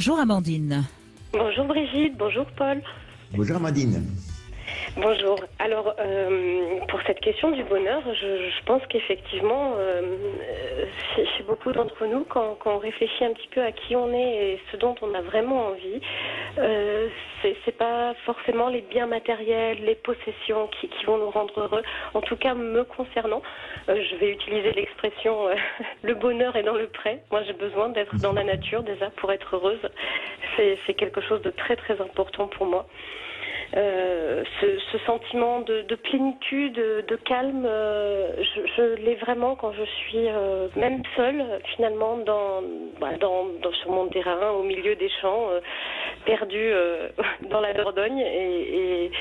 Bonjour Amandine. Bonjour Brigitte, bonjour Paul. Bonjour Amandine. Bonjour. Alors, pour cette question du bonheur, je pense qu'effectivement, chez beaucoup d'entre nous, quand on réfléchit un petit peu à qui on est et ce dont on a vraiment envie, c'est pas forcément les biens matériels, les possessions qui vont nous rendre heureux. En tout cas, me concernant, je vais utiliser l'expression le bonheur est dans le pré. Moi, j'ai besoin d'être dans la nature déjà pour être heureuse. C'est quelque chose de très très important pour moi. Ce sentiment de plénitude, de calme, je l'ai vraiment quand je suis même seule, finalement, sur mon terrain, au milieu des champs, perdue dans la Dordogne, et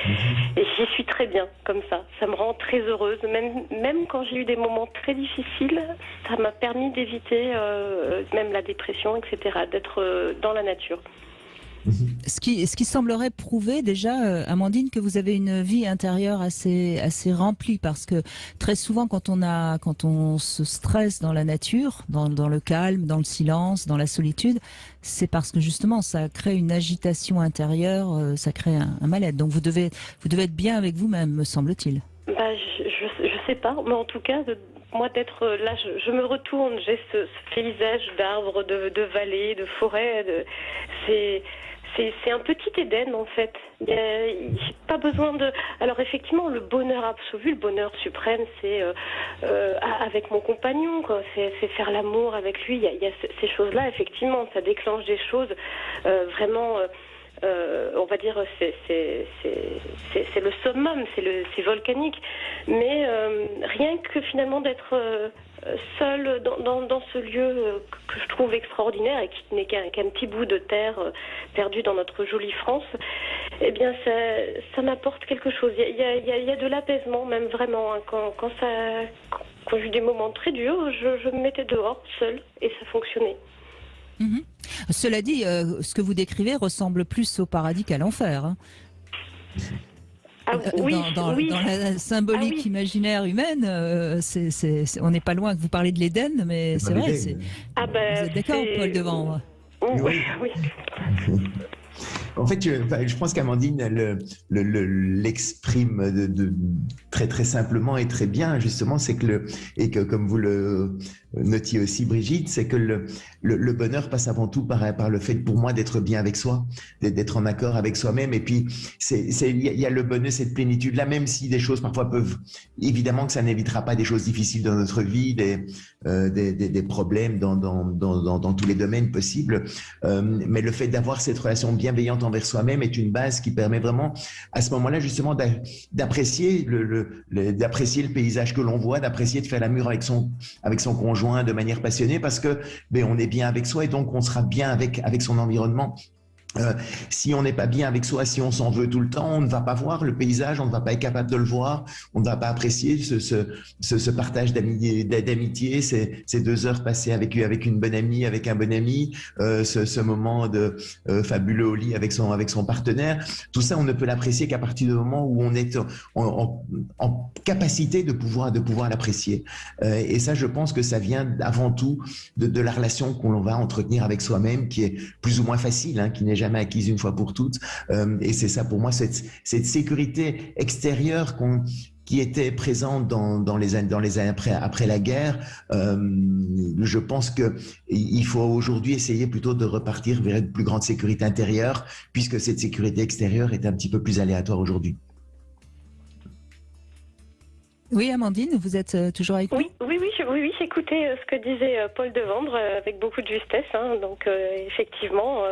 j'y suis très bien comme ça. Ça me rend très heureuse, même quand j'ai eu des moments très difficiles, ça m'a permis d'éviter même la dépression, etc., d'être dans la nature. Ce qui semblerait prouver déjà, Amandine, que vous avez une vie intérieure assez remplie, parce que très souvent quand on se stresse dans la nature, dans le calme, dans le silence, dans la solitude, c'est parce que justement ça crée une agitation intérieure, ça crée un mal-être. Donc vous devez être bien avec vous-même, me semble-t-il. Je sais pas, mais en tout cas, moi d'être là, je me retourne, j'ai ce paysage d'arbres, de vallées, de forêts, c'est un petit Éden en fait. J'ai pas besoin de. Alors effectivement, le bonheur absolu, le bonheur suprême, c'est avec mon compagnon, quoi. C'est faire l'amour avec lui. Il y a ces choses-là, effectivement, ça déclenche des choses vraiment. On va dire c'est le summum, c'est volcanique, mais rien que finalement d'être seul dans ce lieu que je trouve extraordinaire et qui n'est qu'un petit bout de terre perdu dans notre jolie France, eh bien ça m'apporte quelque chose. Il y a de l'apaisement même vraiment, hein. Quand j'ai eu des moments très durs, je me mettais dehors seule et ça fonctionnait. Mhm. Cela dit, ce que vous décrivez ressemble plus au paradis qu'à l'enfer, hein. Oui, Dans la symbolique imaginaire humaine, on n'est pas loin que vous parlez de l'Éden, mais c'est vrai. Vous êtes d'accord, Paul Devant? Oui, oui. En fait, je pense qu'Amandine l'exprime très très simplement et très bien, justement, c'est que comme vous le notiez aussi, Brigitte, c'est que le bonheur passe avant tout par le fait pour moi d'être bien avec soi, d'être en accord avec soi-même. Et puis il y a le bonheur, cette plénitude là, même si des choses parfois peuvent, évidemment que ça n'évitera pas des choses difficiles dans notre vie, des problèmes dans tous les domaines possibles, mais le fait d'avoir cette relation bienveillante envers soi-même est une base qui permet vraiment à ce moment-là justement d'apprécier d'apprécier le paysage que l'on voit, d'apprécier de faire l'amour avec son conjoint de manière passionnée, parce que on est bien avec soi et donc on sera bien avec son environnement. Si on n'est pas bien avec soi, si on s'en veut tout le temps, on ne va pas voir le paysage, on ne va pas être capable de le voir, on ne va pas apprécier ce partage d'amitié, ces 2 heures passées avec une bonne amie, avec un bon ami, ce moment de fabuleux au lit avec son partenaire. Tout ça, on ne peut l'apprécier qu'à partir du moment où on est en capacité de pouvoir l'apprécier. Et ça, je pense que ça vient avant tout de la relation qu'on va entretenir avec soi-même, qui est plus ou moins facile, hein, qui n'est jamais acquise une fois pour toutes. Et c'est ça pour moi, cette sécurité extérieure qui était présente dans les années après la guerre. Je pense que il faut aujourd'hui essayer plutôt de repartir vers une plus grande sécurité intérieure, puisque cette sécurité extérieure est un petit peu plus aléatoire aujourd'hui. Oui, Amandine, vous êtes toujours avec nous? Oui, j'écoutais ce que disait Paul Devendre avec beaucoup de justesse, hein. Donc effectivement,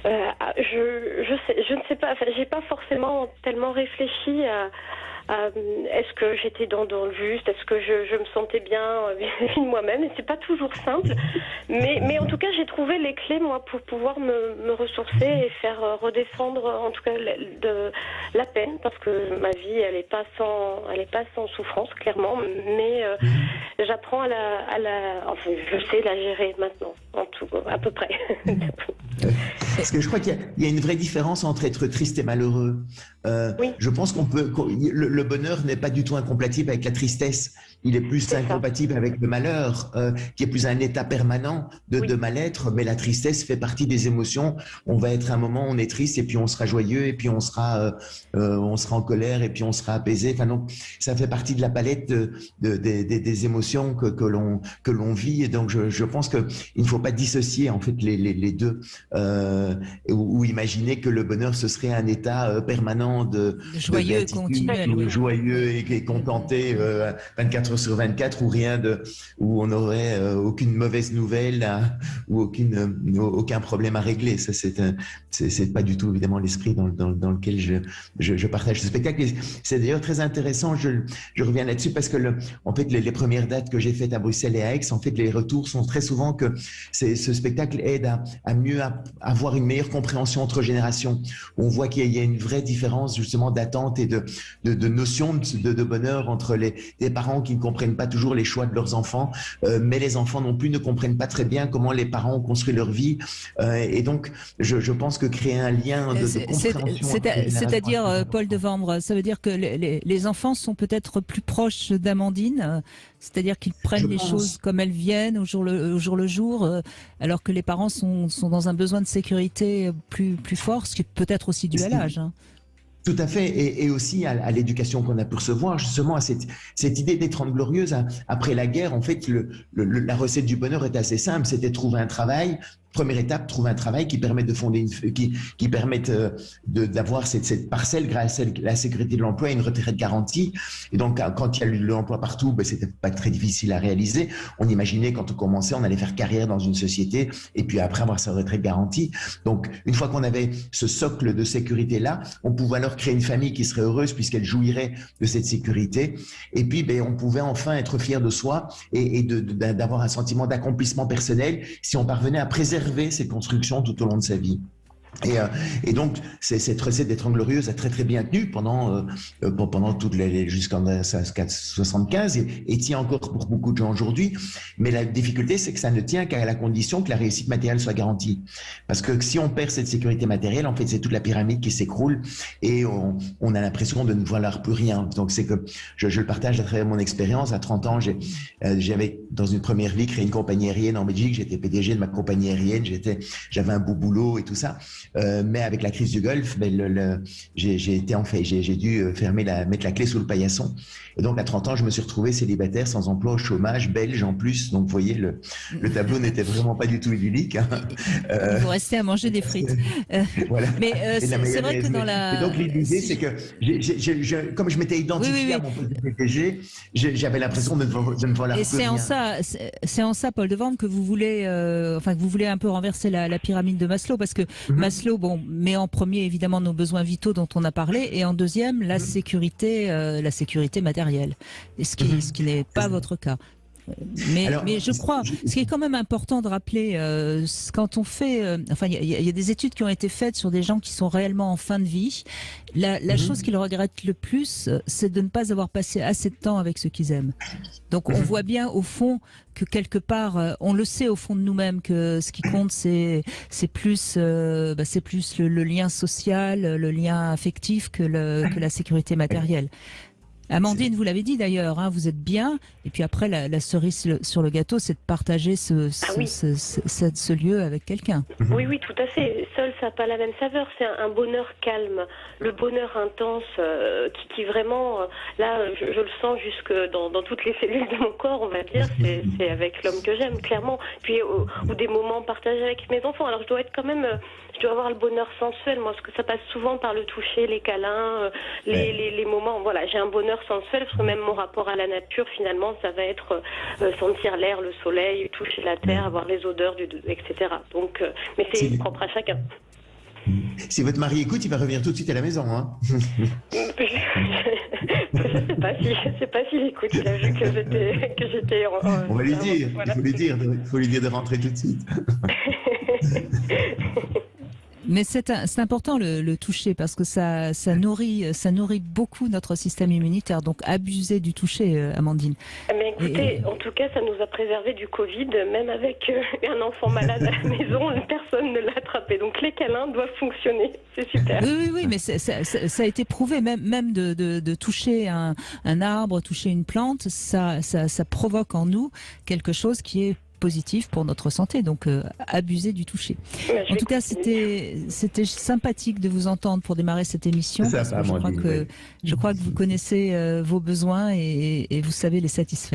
je ne sais pas, enfin, j'ai pas forcément tellement réfléchi à est-ce que j'étais dans le juste, est-ce que je me sentais bien vis-à-vis de moi-même, et c'est pas toujours simple, mais en tout cas j'ai trouvé les clés, moi, pour pouvoir me ressourcer et faire redescendre en tout cas de la peine, parce que ma vie elle est pas sans souffrance, clairement, mais j'apprends enfin je sais la gérer maintenant, en tout, à peu près. Parce que je crois qu'il y a une vraie différence entre être triste et malheureux. Oui. Je pense le bonheur n'est pas du tout incompatible avec la tristesse. il est plus C'est ça. incompatible avec le malheur, qui est plus un état permanent Oui. de mal-être. Mais la tristesse fait partie des émotions. On va être un moment, on est triste, et puis on sera joyeux, et puis on sera en colère, et puis on sera apaisé. Enfin, donc, ça fait partie de la palette des émotions que l'on vit. Et donc, je pense qu'il ne faut pas dissocier en fait les deux, ou imaginer que le bonheur ce serait un état permanent de Joyeux et béatitude, continuel, oui. joyeux et contenté 24 heures sur 24, ou où on n'aurait aucune mauvaise nouvelle ou aucun problème à régler. Ça, c'est pas du tout évidemment l'esprit dans lequel je partage ce spectacle. Et c'est d'ailleurs très intéressant. Je reviens là-dessus parce que en fait les premières dates que j'ai faites à Bruxelles et à Aix, en fait les retours sont très souvent que ce spectacle aide à mieux avoir une meilleure compréhension entre générations. On voit qu'il y a une vraie différence justement d'attente et de notion de bonheur entre des parents qui ne comprennent pas toujours les choix de leurs enfants, mais les enfants non plus ne comprennent pas très bien comment les parents ont construit leur vie. Et donc, je pense que créer un lien de compréhension... C'est-à-dire, Paul Devambre, ça veut dire que les enfants sont peut-être plus proches d'Amandine, c'est-à-dire qu'ils prennent les choses comme elles viennent au jour le jour, alors que les parents sont dans un besoin de sécurité plus fort, ce qui est peut-être aussi dû à l'âge. Hein. Tout à fait, et aussi à l'éducation qu'on a pu recevoir, justement à cette idée des 30 glorieuses. Après la guerre, en fait, la recette du bonheur est assez simple, c'était trouver un travail. Première étape, trouver un travail qui permette de fonder qui permette d'avoir cette parcelle grâce à la sécurité de l'emploi et une retraite garantie. Et donc, quand il y a eu l'emploi partout, c'était pas très difficile à réaliser. On imaginait quand on commençait, on allait faire carrière dans une société et puis après avoir sa retraite garantie. Donc, une fois qu'on avait ce socle de sécurité-là, on pouvait alors créer une famille qui serait heureuse puisqu'elle jouirait de cette sécurité. Et puis, on pouvait enfin être fier de soi et d'avoir un sentiment d'accomplissement personnel si on parvenait à préserver cette construction tout au long de sa vie. Et donc, cette recette des 30 glorieuses a très très bien tenu pendant jusqu'en 75 et tient encore pour beaucoup de gens aujourd'hui. Mais la difficulté, c'est que ça ne tient qu'à la condition que la réussite matérielle soit garantie. Parce que si on perd cette sécurité matérielle, en fait, c'est toute la pyramide qui s'écroule et on a l'impression de ne voir plus rien. Donc, c'est que je le partage à travers mon expérience. À 30 ans, j'avais dans une première vie créé une compagnie aérienne en Belgique. J'étais PDG de ma compagnie aérienne. J'avais un beau boulot et tout ça. Mais avec la crise du Golfe, j'ai dû mettre la clé sous le paillasson. Et donc, à 30 ans, je me suis retrouvé célibataire, sans emploi, au chômage, belge en plus. Donc, vous voyez, le tableau n'était vraiment pas du tout idyllique. Hein. Il vous restait à manger des frites. Voilà. Mais c'est vrai que dans la... Et donc, l'idée, c'est que comme je m'étais identifié à mon poste de PDG, j'avais l'impression de ne valoir Et plus rien. c'est en ça, Paul Devambre, que vous voulez, que vous voulez un peu renverser la pyramide de Maslow, parce que Maslow, met en premier évidemment nos besoins vitaux dont on a parlé, et en deuxième la sécurité matérielle, et ce qui n'est pas votre cas. Mais je crois, ce qui est quand même important de rappeler, quand on fait, il y a des études qui ont été faites sur des gens qui sont réellement en fin de vie. La chose qu'ils regrettent le plus, c'est de ne pas avoir passé assez de temps avec ceux qu'ils aiment. Donc on voit bien au fond que quelque part, on le sait au fond de nous-mêmes que ce qui compte, c'est plus le lien social, le lien affectif que la sécurité matérielle. Amandine, vous l'avez dit d'ailleurs, hein, vous êtes bien. Et puis après, la cerise sur le gâteau, c'est de partager ce lieu avec quelqu'un. Oui, tout à fait. Seul, ça n'a pas la même saveur. C'est un bonheur calme. Le bonheur intense qui vraiment, là, je le sens jusque dans toutes les cellules de mon corps, on va dire. C'est avec l'homme que j'aime, clairement. Puis, ou des moments partagés avec mes enfants. Alors, je dois avoir le bonheur sensuel, moi, parce que ça passe souvent par le toucher, les câlins, les moments. Voilà, j'ai un bonheur sensuel, parce que même mon rapport à la nature, finalement, ça va être sentir l'air, le soleil, toucher la terre, avoir les odeurs, etc. Donc, mais c'est propre à chacun. Si votre mari écoute, il va revenir tout de suite à la maison. Hein. Je sais pas s'il écoute. Il a vu que j'étais on va lui dire. Voilà. Il faut lui dire de rentrer tout de suite. Mais c'est important le toucher parce que ça nourrit beaucoup notre système immunitaire. Donc abuser du toucher, Amandine. Mais écoutez, en tout cas, ça nous a préservé du Covid, même avec un enfant malade à la maison, personne ne l'a attrapé. Donc les câlins doivent fonctionner, c'est super. Oui, mais ça a été prouvé, même de toucher un arbre, toucher une plante, ça provoque en nous quelque chose qui est positif pour notre santé, donc abuser du toucher. En tout cas, c'était sympathique de vous entendre pour démarrer cette émission. Ça, Je crois que vous connaissez vos besoins et vous savez les satisfaire.